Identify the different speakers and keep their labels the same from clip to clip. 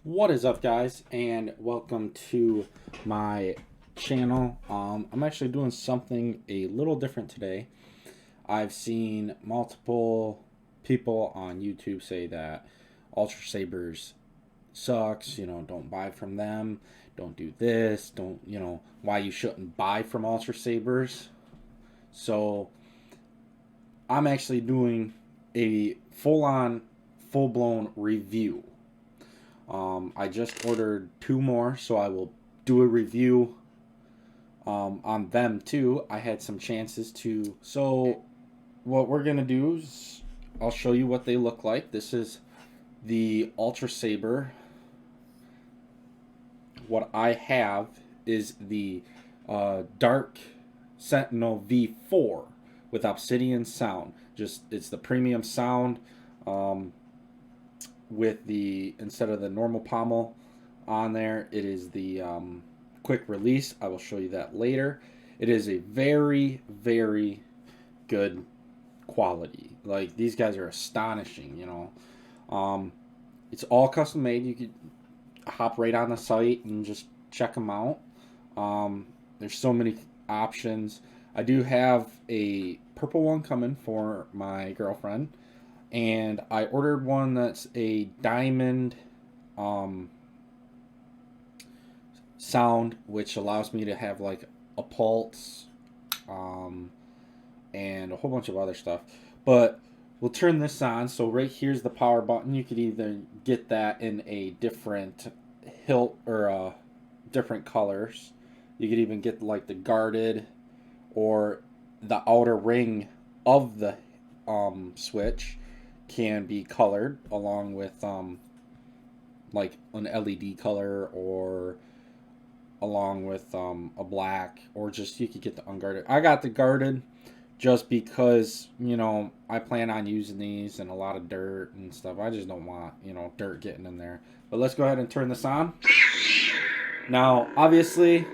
Speaker 1: What is up, guys, and welcome to my channel. I'm actually doing something a little different today. I've seen multiple people on YouTube say that Ultrasabers sucks, don't buy from them, don't do this, don't, why you shouldn't buy from Ultrasabers. So I'm actually doing a full blown review. I just ordered two more, so I will do a review on them too. I had some chances to. So, what we're going to do is I'll show you what they look like. This is the Ultra Saber. What I have is the Dark Sentinel V4 with Obsidian sound. Just it's the premium sound. With the instead of the normal pommel on there, it is the quick release. I will show you that later. It is a very good quality. Like, these guys are astonishing. It's all custom made. You could hop right on the site and just check them out. There's so many options. I do have a purple one coming for my girlfriend, and I ordered one that's a diamond sound, which allows me to have like a pulse and a whole bunch of other stuff. But we'll turn this on. So right here's the power button. You could either get that in a different hilt or different colors. You could even get like the guarded or the outer ring of the switch can be colored along with like an LED color, or along with a black, or just you could get the unguarded. I got the guarded just because I plan on using these in a lot of dirt and stuff. I just don't want dirt getting in there. But let's go ahead and turn this on. Now obviously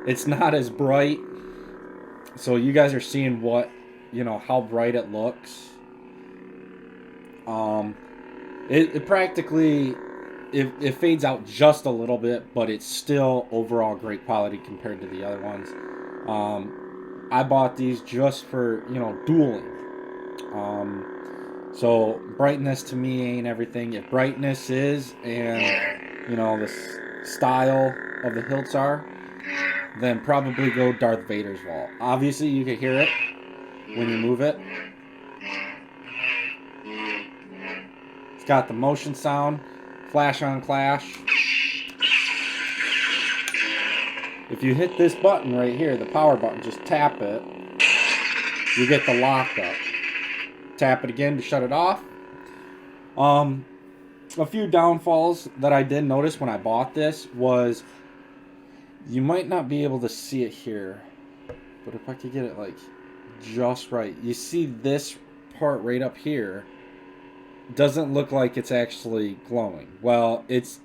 Speaker 1: it's not as bright, so you guys are seeing what how bright it looks. It practically it fades out just a little bit, but it's still overall great quality compared to the other ones. I bought these just for dueling. So brightness to me ain't everything. If brightness is, and the style of the hilts are, then probably go Darth Vader's vault. Obviously, you can hear it when you move it. It's got the motion sound, flash on clash. If you hit this button right here, the power button, just tap it, you get the lockup. Tap it again to shut it off. A few downfalls that I did notice when I bought this was you might not be able to see it here, but if I could get it like just right, you see this part right up here doesn't look like it's actually glowing. Well, it's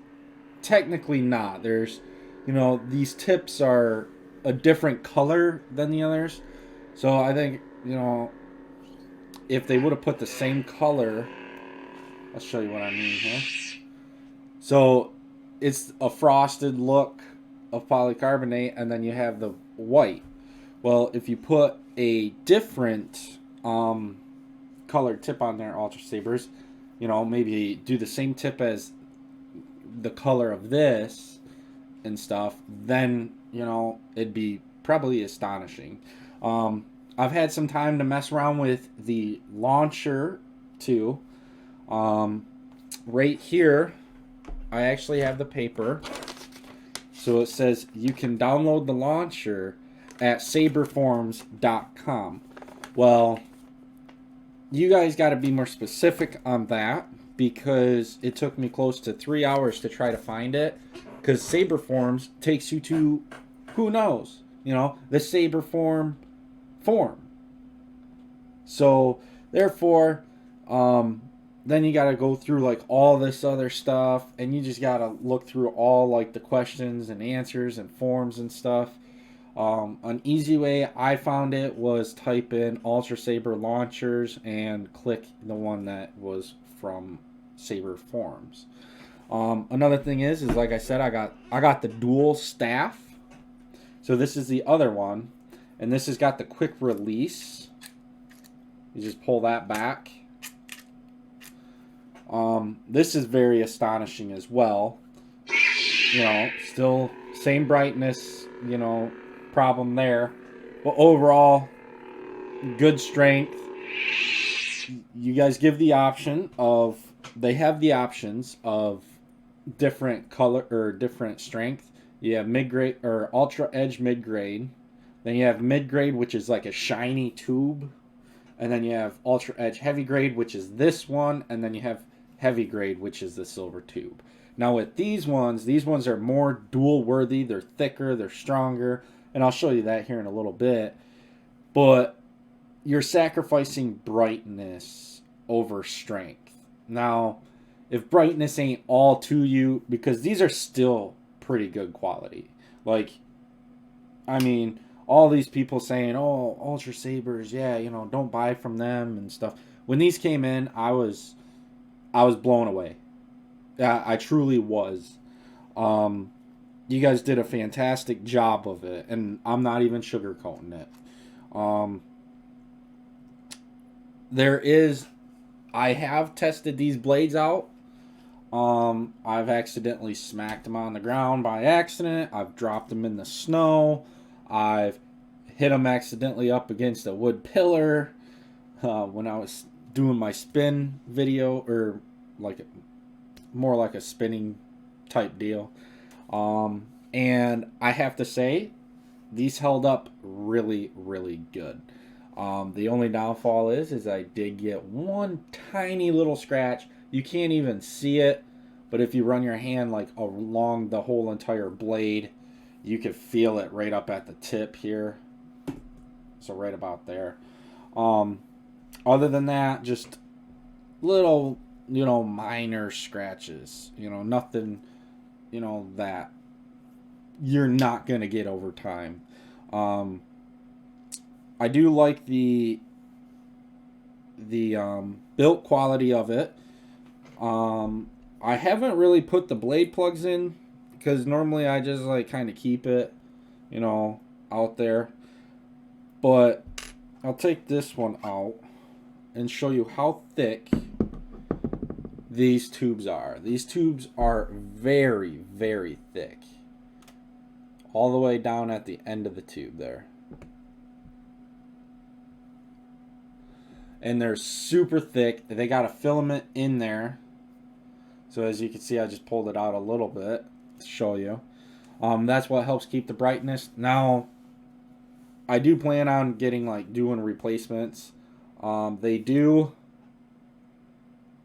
Speaker 1: technically not. There's, these tips are a different color than the others. So I think, if they would have put the same color, I'll show you what I mean here. So it's a frosted look of polycarbonate, and then you have the white. Well, if you put a different colored tip on there, Ultra Sabers, maybe do the same tip as the color of this and stuff, then it'd be probably astonishing. I've had some time to mess around with the launcher too. Right here I actually have the paper, so it says you can download the launcher at saberforms.com. Well, you guys got to be more specific on that, because it took me close to 3 hours to try to find it, because Saberforms takes you to who knows, the Saberform form. So therefore, then you got to go through like all this other stuff, and you just got to look through all like the questions and answers and forms and stuff. An easy way I found it was type in Ultra Saber launchers and click the one that was from Saber Forms. Another thing is like I said, I got the dual staff. So this is the other one, and this has got the quick release. You just pull that back. This is very astonishing as well. You know, still same brightness, you know, problem there. But overall, good strength. You guys give the option of, they have the options of different color or different strength. You have mid-grade or ultra edge mid-grade. Then you have mid-grade, which is like a shiny tube. And then you have ultra edge heavy grade, which is this one. And then you have heavy grade, which is the silver tube. Now with these ones are more dual worthy. They're thicker, they're stronger. And I'll show you that here in a little bit. But you're sacrificing brightness over strength. Now, if brightness ain't all to you, because these are still pretty good quality. Like, I mean, all these people saying, oh, Ultrasabers, yeah, you know, don't buy from them and stuff. When these came in, I was blown away. I truly was. You guys did a fantastic job of it, and I'm not even sugarcoating it. I have tested these blades out. I've accidentally smacked them on the ground by accident. I've dropped them in the snow. I've hit them accidentally up against a wood pillar when I was doing my spin video, or more like a spinning type deal. And I have to say, these held up really, really good. The only downfall is I did get one tiny little scratch. You can't even see it, but if you run your hand like along the whole entire blade, you can feel it right up at the tip here. So right about there. Other than that, just little, you know, minor scratches. You know, nothing, you know, that you're not going to get over time. I do like the built quality of it. I haven't really put the blade plugs in because normally I just like kind of keep it, you know, out there. But I'll take this one out and show you how thick these tubes are. These tubes are very, very thick. All the way down at the end of the tube there. And they're super thick. They got a filament in there. So as you can see, I just pulled it out a little bit to show you. That's what helps keep the brightness. Now, I do plan on doing replacements. They do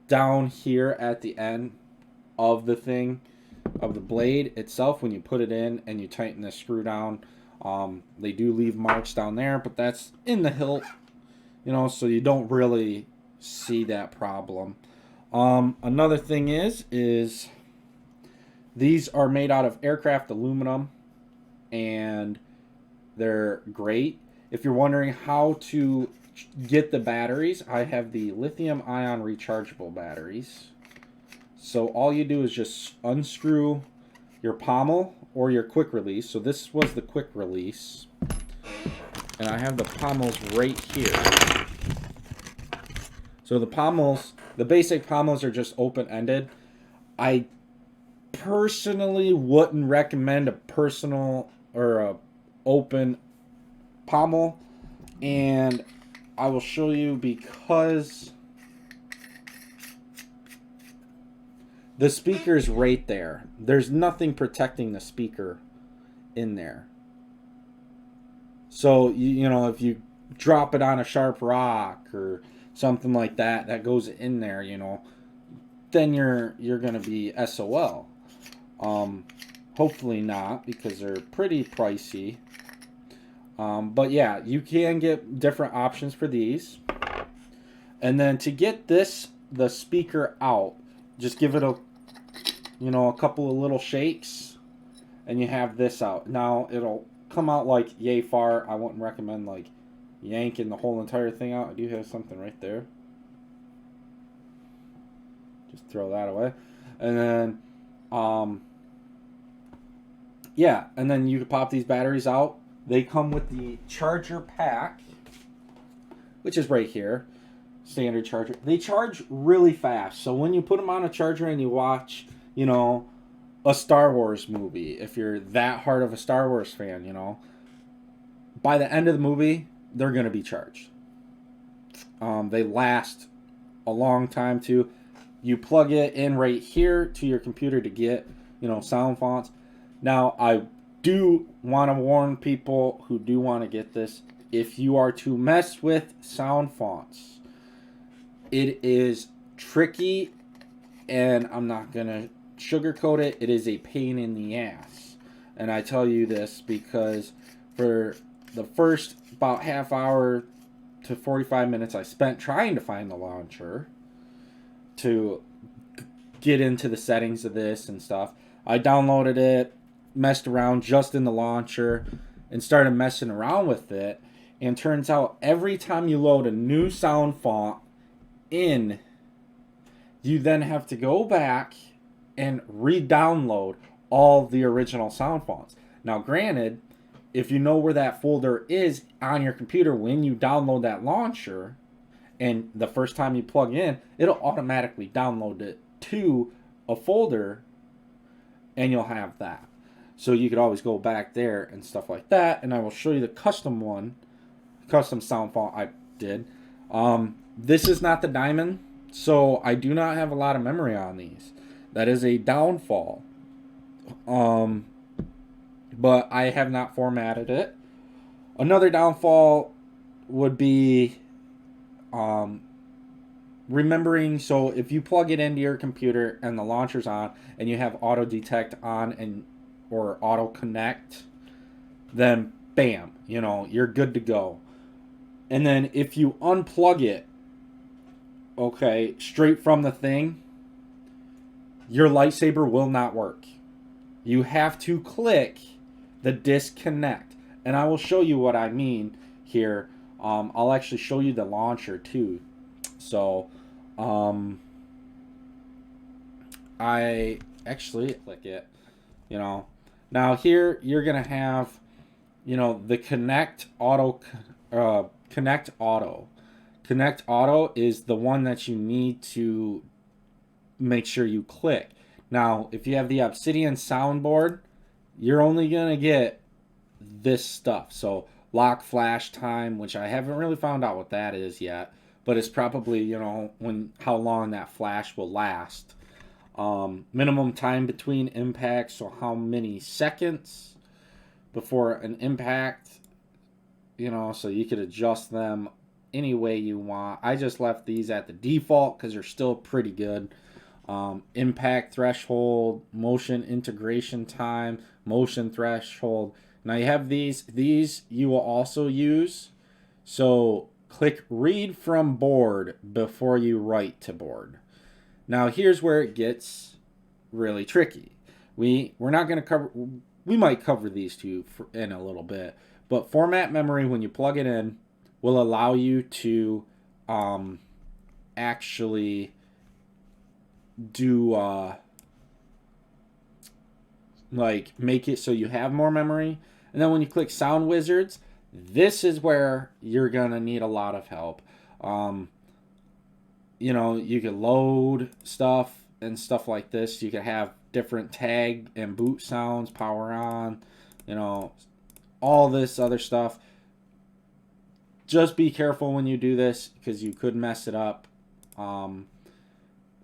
Speaker 1: down here at the end of the thing, of the blade itself, when you put it in and you tighten the screw down, they do leave marks down there, but that's in the hilt, you know, so you don't really see that problem. Another thing is these are made out of aircraft aluminum, and they're great. If you're wondering how to get the batteries, I have the lithium-ion rechargeable batteries. So all you do is just unscrew your pommel or your quick release. So this was the quick release. And I have the pommels right here. So the pommels, the basic pommels are just open-ended. I personally wouldn't recommend a personal or a open pommel. And I will show you, because the speaker's right there. There's nothing protecting the speaker in there. So, you know, if you drop it on a sharp rock or something like that, that goes in there, you know, then you're going to be SOL. Hopefully not, because they're pretty pricey. But yeah, you can get different options for these. And then to get the speaker out, just give it a couple of little shakes, and you have this out. Now it'll come out like yay far. I wouldn't recommend like yanking the whole entire thing out. I do have something right there. Just throw that away. And then Yeah, and then you can pop these batteries out. They come with the charger pack, which is right here. Standard charger. They charge really fast. So when you put them on a charger and you watch, a Star Wars movie, if you're that hard of a Star Wars fan, by the end of the movie, they're going to be charged. They last a long time too. You plug it in right here to your computer to get, sound fonts. Now, I do want to warn people who do want to get this. If you are to mess with sound fonts, it is tricky, and I'm not going to sugarcoat it. It is a pain in the ass. And I tell you this because for the first about half hour to 45 minutes I spent trying to find the launcher to get into the settings of this and stuff. I downloaded it, messed around just in the launcher, and started messing around with it. And turns out every time you load a new sound font in, you then have to go back and re-download all the original sound fonts. Now, granted, if you know where that folder is on your computer when you download that launcher, and the first time you plug in, it'll automatically download it to a folder, and you'll have that. So you could always go back there and stuff like that. And I will show you the custom sound font I did. This is not the diamond, so I do not have a lot of memory on these. That is a downfall. But I have not formatted it. Another downfall would be remembering, so if you plug it into your computer and the launcher's on and you have auto detect on or auto connect, then bam, you're good to go. And then if you unplug it, okay, straight from the thing, your lightsaber will not work. You have to click the disconnect. And I will show you what I mean here. I'll actually show you the launcher too. So, I actually click it, Now here you're going to have, the Connect Auto. Connect Auto. Connect Auto is the one that you need to make sure you click. Now, if you have the Obsidian soundboard, you're only going to get this stuff. So, lock flash time, which I haven't really found out what that is yet, but it's probably, how long that flash will last. Minimum time between impacts, so how many seconds before an impact, so you could adjust them any way you want. I just left these at the default because they're still pretty good. Impact threshold, motion integration time, motion threshold. Now you have these you will also use. So click read from board before you write to board. Now here's where it gets really tricky. We're not going to cover, we might cover these two in a little bit, but format memory when you plug it in will allow you to actually do make it so you have more memory. And then when you click Sound Wizards, this is where you're gonna need a lot of help. You can load stuff and stuff like this. You can have different tag and boot sounds, power on, all this other stuff. Just be careful when you do this because you could mess it up.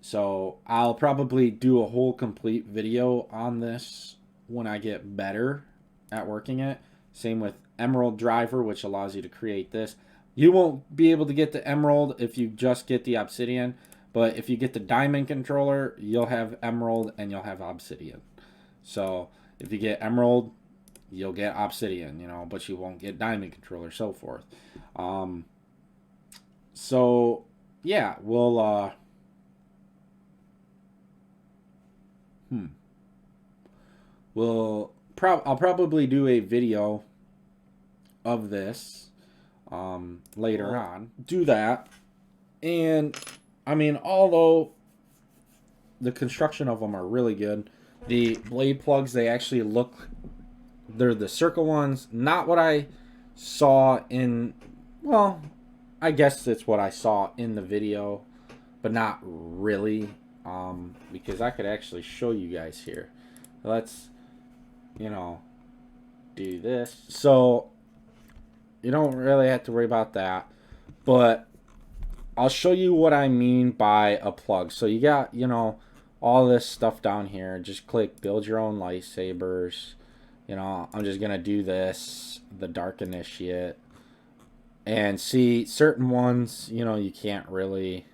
Speaker 1: So I'll probably do a whole complete video on this when I get better at working it. Same with Emerald Driver, which allows you to create this. You won't be able to get the Emerald if you just get the Obsidian, but if you get the Diamond controller, you'll have Emerald and you'll have Obsidian. So if you get Emerald, you'll get Obsidian, but you won't get Diamond controller, so forth. So yeah, we'll I'll probably do a video of this later on. Do that. And I mean, although the construction of them are really good, The blade plugs, they actually look, they're the circle ones. Not what I saw in, well, I guess it's what I saw in the video, but not really, because I could actually show you guys here. Let's, you know, do this. So you don't really have to worry about that, but I'll show you what I mean by a plug. So you got, all this stuff down here. Just click build your own lightsabers. I'm just gonna do this, the Dark Initiate, and see certain ones, you can't really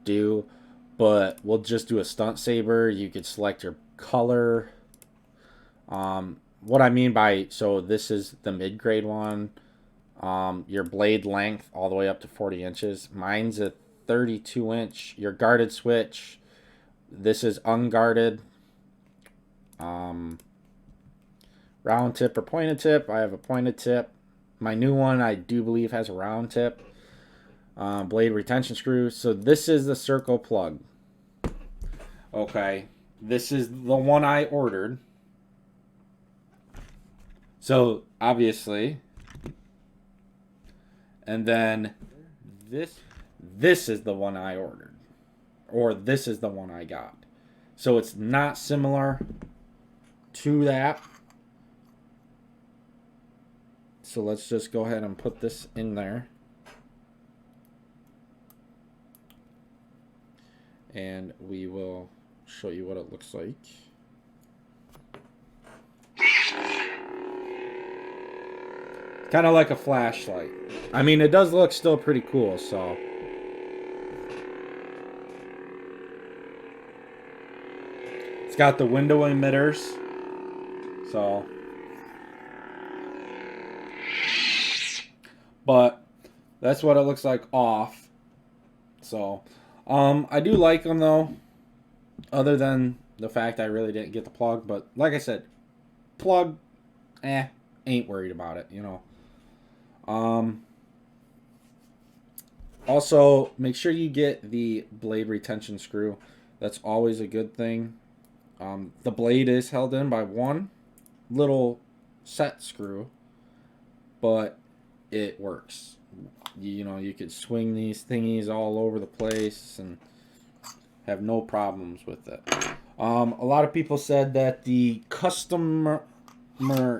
Speaker 1: do, but we'll just do a stunt saber. You could select your color. What I mean by, so this is the mid-grade one. Your blade length all the way up to 40 inches. Mine's a 32 inch. Your guarded switch. This is unguarded. Round tip or pointed tip. I have a pointed tip. My new one, I do believe, has a round tip. Blade retention screw. So this is the circle plug. Okay. This is the one I ordered. So, obviously. And then this is the one I ordered. Or this is the one I got. So it's not similar to that. So let's just go ahead and put this in there. And we will show you what it looks like. Kind of like a flashlight. I mean, it does look still pretty cool, so. It's got the window emitters. So. But that's what it looks like off. So, I do like them though. Other than the fact I really didn't get the plug, but like I said, plug, ain't worried about it, Also, make sure you get the blade retention screw. That's always a good thing. The blade is held in by one little set screw, but it works. You could swing these thingies all over the place and have no problems with it. A lot of people said that the customer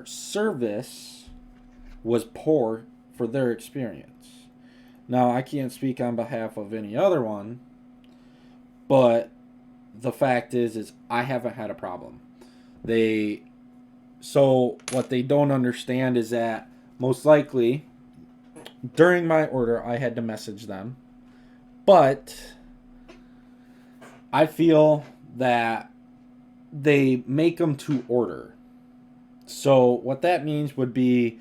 Speaker 1: service was poor for their experience. Now, I can't speak on behalf of any other one, but the fact is I haven't had a problem. So what they don't understand is that most likely during my order I had to message them, but I feel that they make them to order. So what that means would be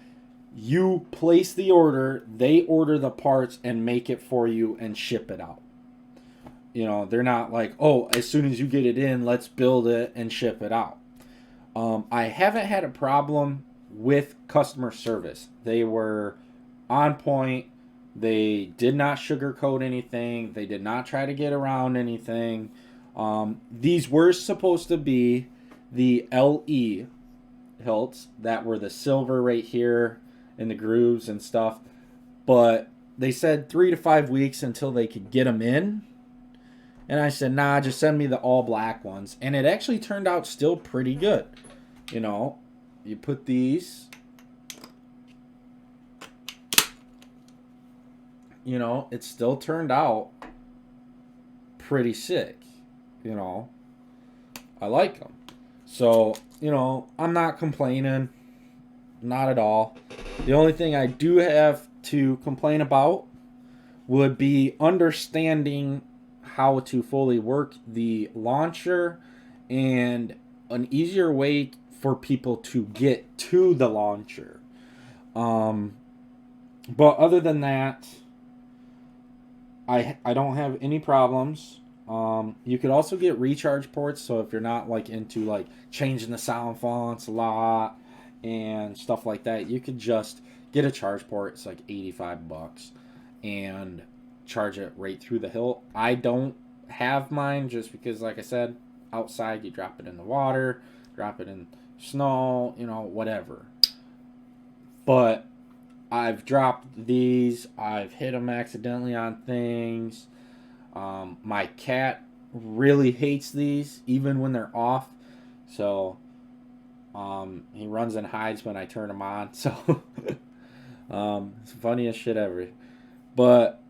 Speaker 1: you place the order, they order the parts and make it for you and ship it out. They're not like, oh, as soon as you get it in, let's build it and ship it out. I haven't had a problem with customer service. They were on point. They did not sugarcoat anything. They did not try to get around anything. These were supposed to be the LE hilts that were the silver right here in the grooves and stuff, but they said 3 to 5 weeks until they could get them in, and I said, nah, just send me the all black ones, and it actually turned out still pretty good. You put these, it still turned out pretty sick. I like them. So, I'm not complaining. Not at all. The only thing I do have to complain about would be understanding how to fully work the launcher and an easier way for people to get to the launcher. But other than that, I don't have any problems. You could also get recharge ports, so if you're not into changing the sound fonts a lot and stuff like that, you could just get a charge port. It's like $85 and charge it right through the hilt. I don't have mine just because, like I said, outside, you drop it in the water, drop it in snow, you know, whatever. But I've dropped these. I've hit them accidentally on things. My cat really hates these, even when they're off. So he runs and hides when I turn them on. So it's the funniest shit ever. But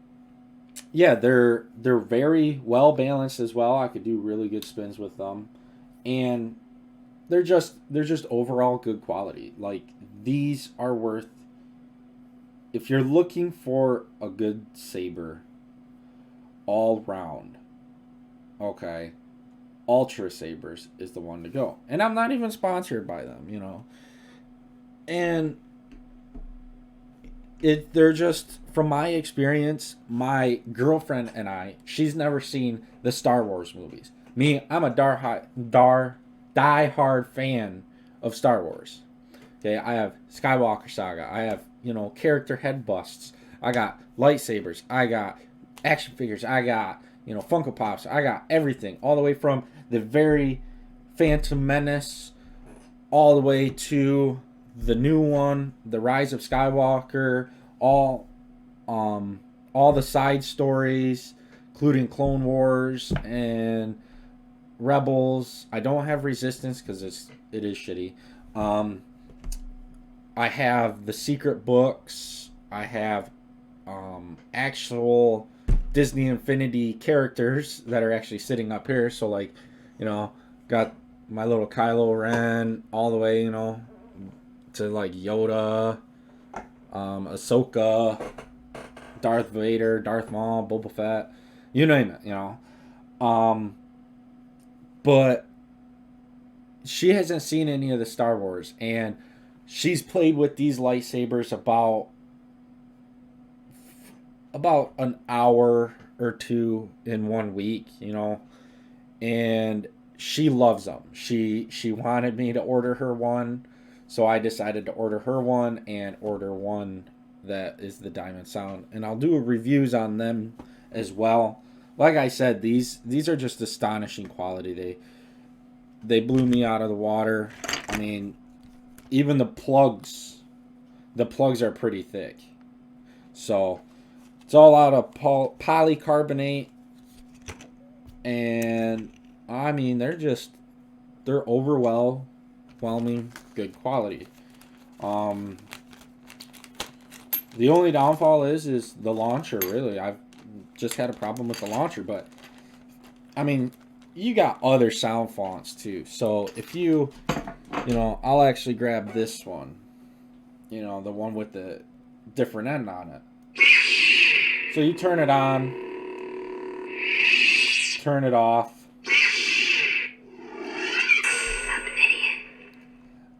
Speaker 1: yeah, they're very well balanced as well. I could do really good spins with them, and they're just overall good quality. Like, these are worth, if you're looking for a good saber all round, okay, Ultrasabers is the one to go. And I'm not even sponsored by them, you know. And they're just, from my experience, my girlfriend and I, she's never seen the Star Wars movies. Me, I'm a die-hard fan of Star Wars. Okay, I have Skywalker Saga. I have, you know, character head busts. I got lightsabers. I got action figures. I got, you know, Funko Pops. I got everything, all the way from the very Phantom Menace all the way to the new one, The Rise of Skywalker, all the side stories, including Clone Wars and Rebels. I don't have Resistance because it is shitty. I have the secret books. I have actual Disney Infinity characters that are actually sitting up here. So, like, you know, got my little Kylo Ren all the way, you know, to like Yoda, Ahsoka, Darth Vader, Darth Maul, Boba Fett, you name it, you know. But she hasn't seen any of the Star Wars, and she's played with these lightsabers about an hour or two in 1 week, you know, and she loves them. She wanted me to order her one, so I decided to order her one and order one that is the Diamond Sound, and I'll do reviews on them as well. Like I said, these are just astonishing quality. They blew me out of the water. I mean, even the plugs are pretty thick. So it's all out of polycarbonate, and I mean, they're overwhelming good quality. The only downfall is the launcher, really. I've just had a problem with the launcher, but I mean, you got other sound fonts too. So if you know, I'll actually grab this one, you know, the one with the different end on it. So you turn it on, turn it off,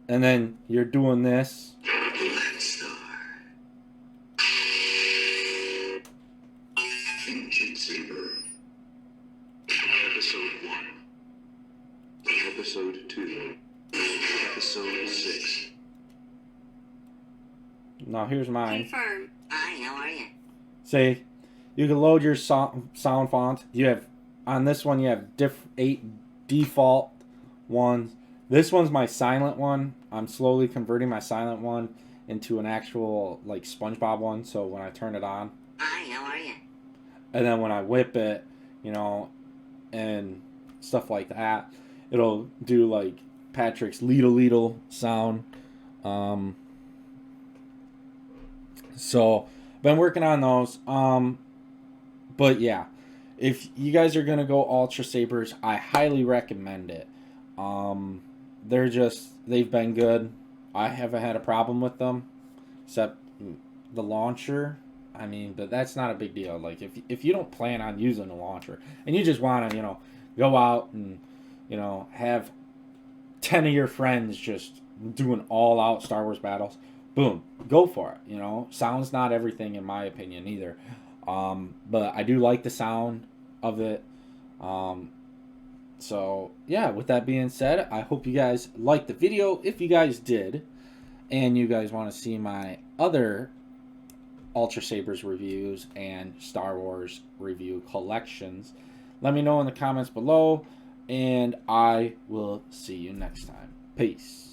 Speaker 1: and then you're doing this.
Speaker 2: Episode 1. Episode 2. Episode 6.
Speaker 1: Now here's mine.
Speaker 3: Confirm. Hi, how are you?
Speaker 1: Say, you can load your sound font. You have, on this one, you have 8 default ones. This one's my silent one. I'm slowly converting my silent one into an actual, like, SpongeBob one. So when I turn it on.
Speaker 3: Hi, how are you?
Speaker 1: And then when I whip it, you know, and stuff like that, it'll do, like, Patrick's Leedle sound. So, been working on those. But yeah, if you guys are gonna go Ultrasabers, I highly recommend it. They've been good. I haven't had a problem with them, except the launcher. I mean, but that's not a big deal. Like, if you don't plan on using a launcher and you just want to, you know, go out and, you know, have 10 of your friends just doing all out Star Wars battles, boom, go for it. You know, sound's not everything in my opinion either. But I do like the sound of it. So yeah, with that being said, I hope you guys liked the video. If you guys did, and you guys want to see my other Ultrasabers reviews and Star Wars review collections, let me know in the comments below. and I will see you next time. Peace.